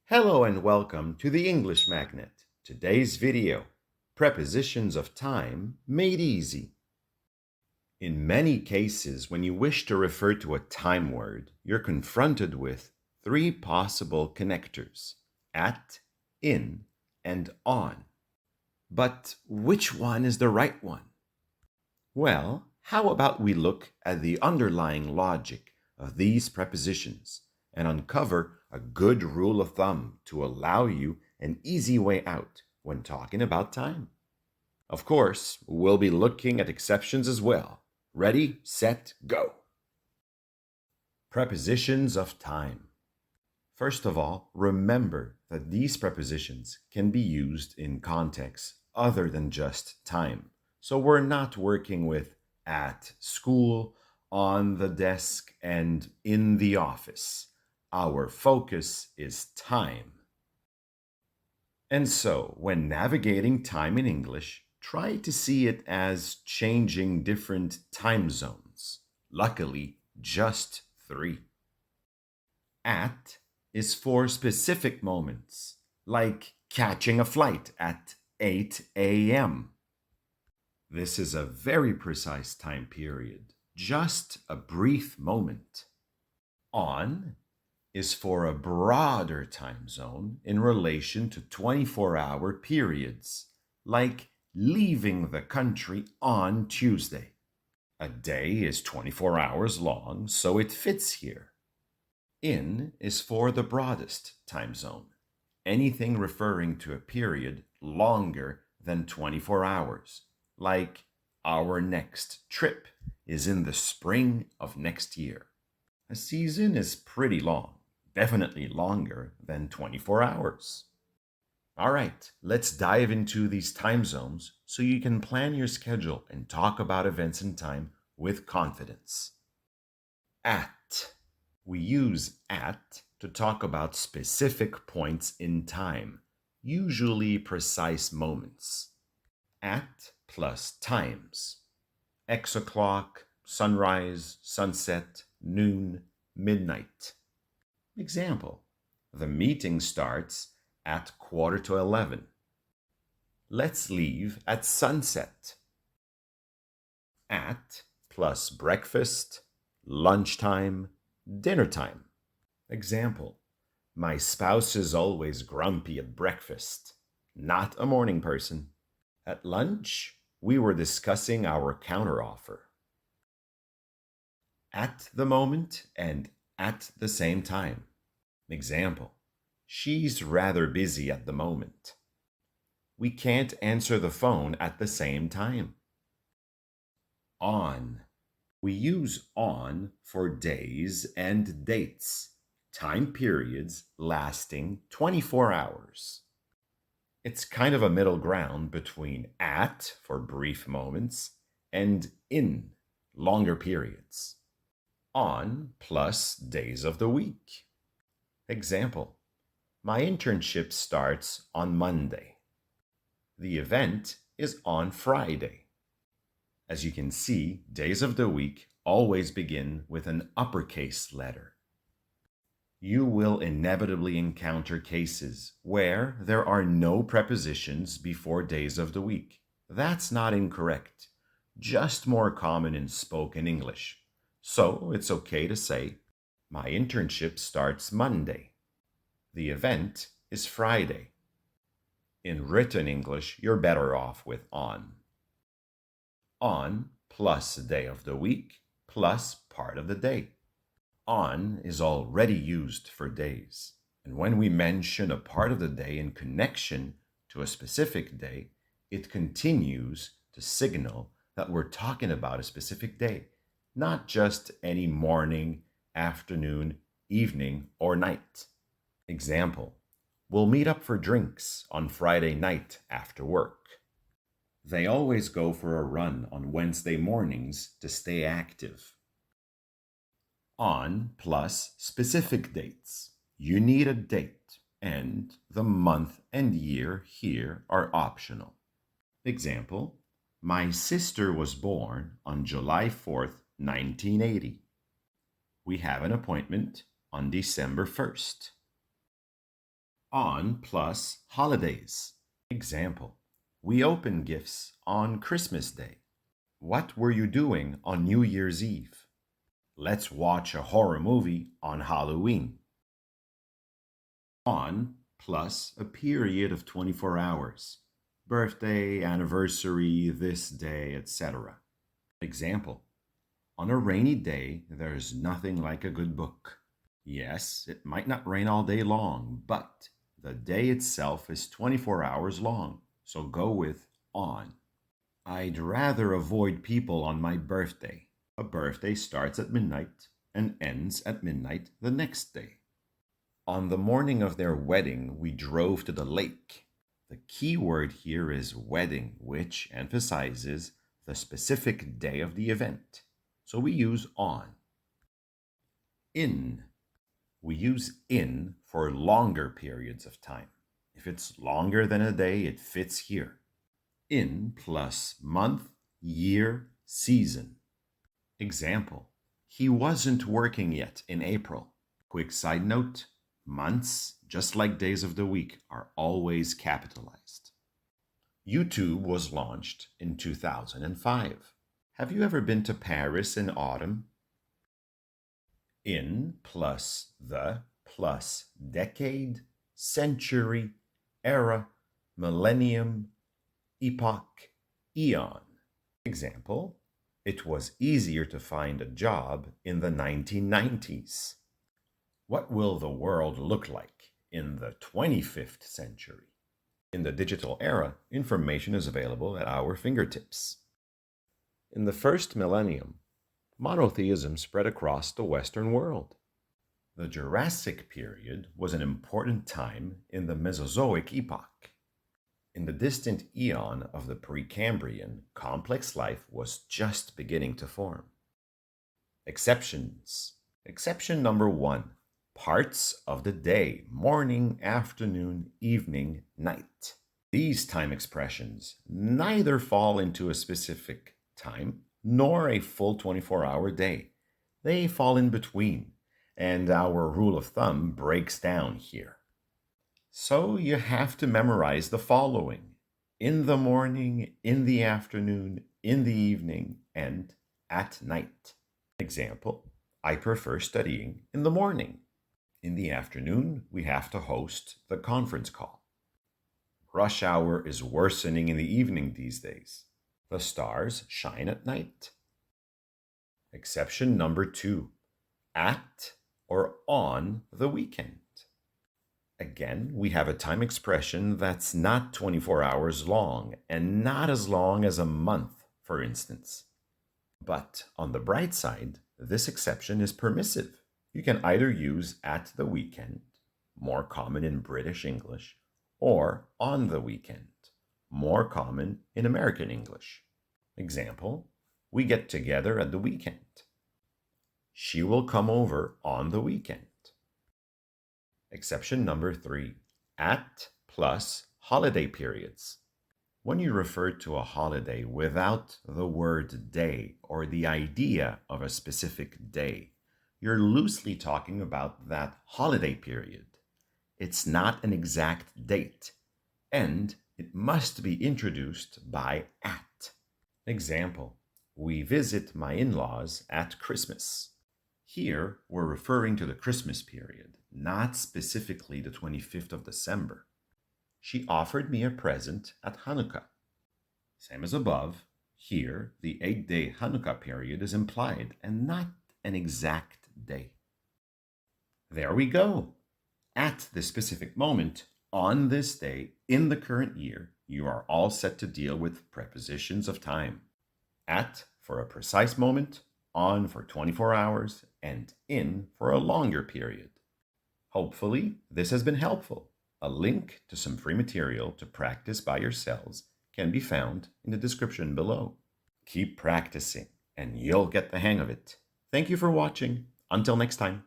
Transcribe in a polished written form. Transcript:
Hello and welcome to the English Magnet. Today's video, Prepositions of Time Made Easy. In many cases, when you wish to refer to a time word, you're confronted with three possible connectors, at, in, and on. But which one is the right one? Well, how about we look at the underlying logic of these prepositions and uncover a good rule of thumb to allow you an easy way out when talking about time. Of course, we'll be looking at exceptions as well. Ready, set, go. Prepositions of time. First of all, remember that these prepositions can be used in contexts other than just time. So we're not working with at school, on the desk, and in the office. Our focus is time. And so, when navigating time in English, try to see it as changing different time zones. Luckily, just 3. At is for specific moments, like catching a flight at 8 a.m. This is a very precise time period, just a brief moment. On is for a broader time zone in relation to 24-hour periods, like leaving the country on Tuesday. A day is 24 hours long, so it fits here. In is for the broadest time zone, anything referring to a period longer than 24 hours, like our next trip is in the spring of next year. A season is pretty long, definitely longer than 24 hours. All right, let's dive into these time zones so you can plan your schedule and talk about events in time with confidence. At. We use at to talk about specific points in time, usually precise moments. At plus times. X o'clock, sunrise, sunset, noon, midnight. Example, the meeting starts at 11:15. Let's leave at sunset. At plus breakfast, lunchtime, dinner time. Example, my spouse is always grumpy at breakfast. Not a morning person. At lunch, we were discussing our counteroffer. At the moment and at the same time. Example, she's rather busy at the moment. We can't answer the phone at the same time. On. We use on for days and dates, time periods lasting 24 hours. It's kind of a middle ground between at for brief moments and in longer periods. On plus days of the week. Example, my internship starts on Monday. The event is on Friday. As you can see, days of the week always begin with an uppercase letter. You will inevitably encounter cases where there are no prepositions before days of the week. That's not incorrect, just more common in spoken English. So it's okay to say, my internship starts Monday. The event is Friday. In written English, you're better off with on. On plus day of the week plus part of the day. On is already used for days, and when we mention a part of the day in connection to a specific day, it continues to signal that we're talking about a specific day, not just any morning, afternoon, evening, or night. Example, we'll meet up for drinks on Friday night after work. They always go for a run on Wednesday mornings to stay active. On plus specific dates. You need a date, and the month and year here are optional. Example, my sister was born on July 4th, 1980. We have an appointment on December 1st. On plus holidays. Example: we open gifts on Christmas Day. What were you doing on New Year's Eve? Let's watch a horror movie on Halloween. On plus a period of 24 hours. Birthday, anniversary, this day, etc. Example: on a rainy day, there's nothing like a good book. Yes, it might not rain all day long, but the day itself is 24 hours long, so go with on. I'd rather avoid people on my birthday. A birthday starts at midnight and ends at midnight the next day. On the morning of their wedding, we drove to the lake. The key word here is wedding, which emphasizes the specific day of the event. So we use on. In. We use in for longer periods of time. If it's longer than a day, it fits here. In plus month, year, season. Example: he wasn't working yet in April. Quick side note: months, just like days of the week, are always capitalized. YouTube was launched in 2005. Have you ever been to Paris in autumn? In plus the plus decade, century, era, millennium, epoch, eon. Example: it was easier to find a job in the 1990s. What will the world look like in the 25th century? In the digital era, information is available at our fingertips. In the first millennium, monotheism spread across the Western world. The Jurassic period was an important time in the Mesozoic epoch. In the distant eon of the Precambrian, complex life was just beginning to form. Exceptions. Exception number 1. Parts of the day: morning, afternoon, evening, night. These time expressions neither fall into a specific time nor a full 24-hour day. They fall in between, and our rule of thumb breaks down here. So you have to memorize the following: in the morning, in the afternoon, in the evening, and at night. Example: I prefer studying in the morning. In the afternoon, we have to host the conference call. Rush hour is worsening in the evening these days. The stars shine at night. Exception number 2. At or on the weekend. Again, we have a time expression that's not 24 hours long and not as long as a month, for instance. But on the bright side, this exception is permissive. You can either use at the weekend, more common in British English, or on the weekend, more common in American English. Example: we get together at the weekend. She will come over on the weekend. Exception number 3. At plus holiday periods. When you refer to a holiday without the word day or the idea of a specific day, you're loosely talking about that holiday period. It's not an exact date, and it must be introduced by at. Example: we visit my in-laws at Christmas. Here, we're referring to the Christmas period, not specifically the 25th of December. She offered me a present at Hanukkah. Same as above, here the 8-day Hanukkah period is implied and not an exact day. There we go. At this specific moment, on this day, in the current year, you are all set to deal with prepositions of time. At for a precise moment, on for 24 hours, and in for a longer period. Hopefully, this has been helpful. A link to some free material to practice by yourselves can be found in the description below. Keep practicing, and you'll get the hang of it. Thank you for watching. Until next time.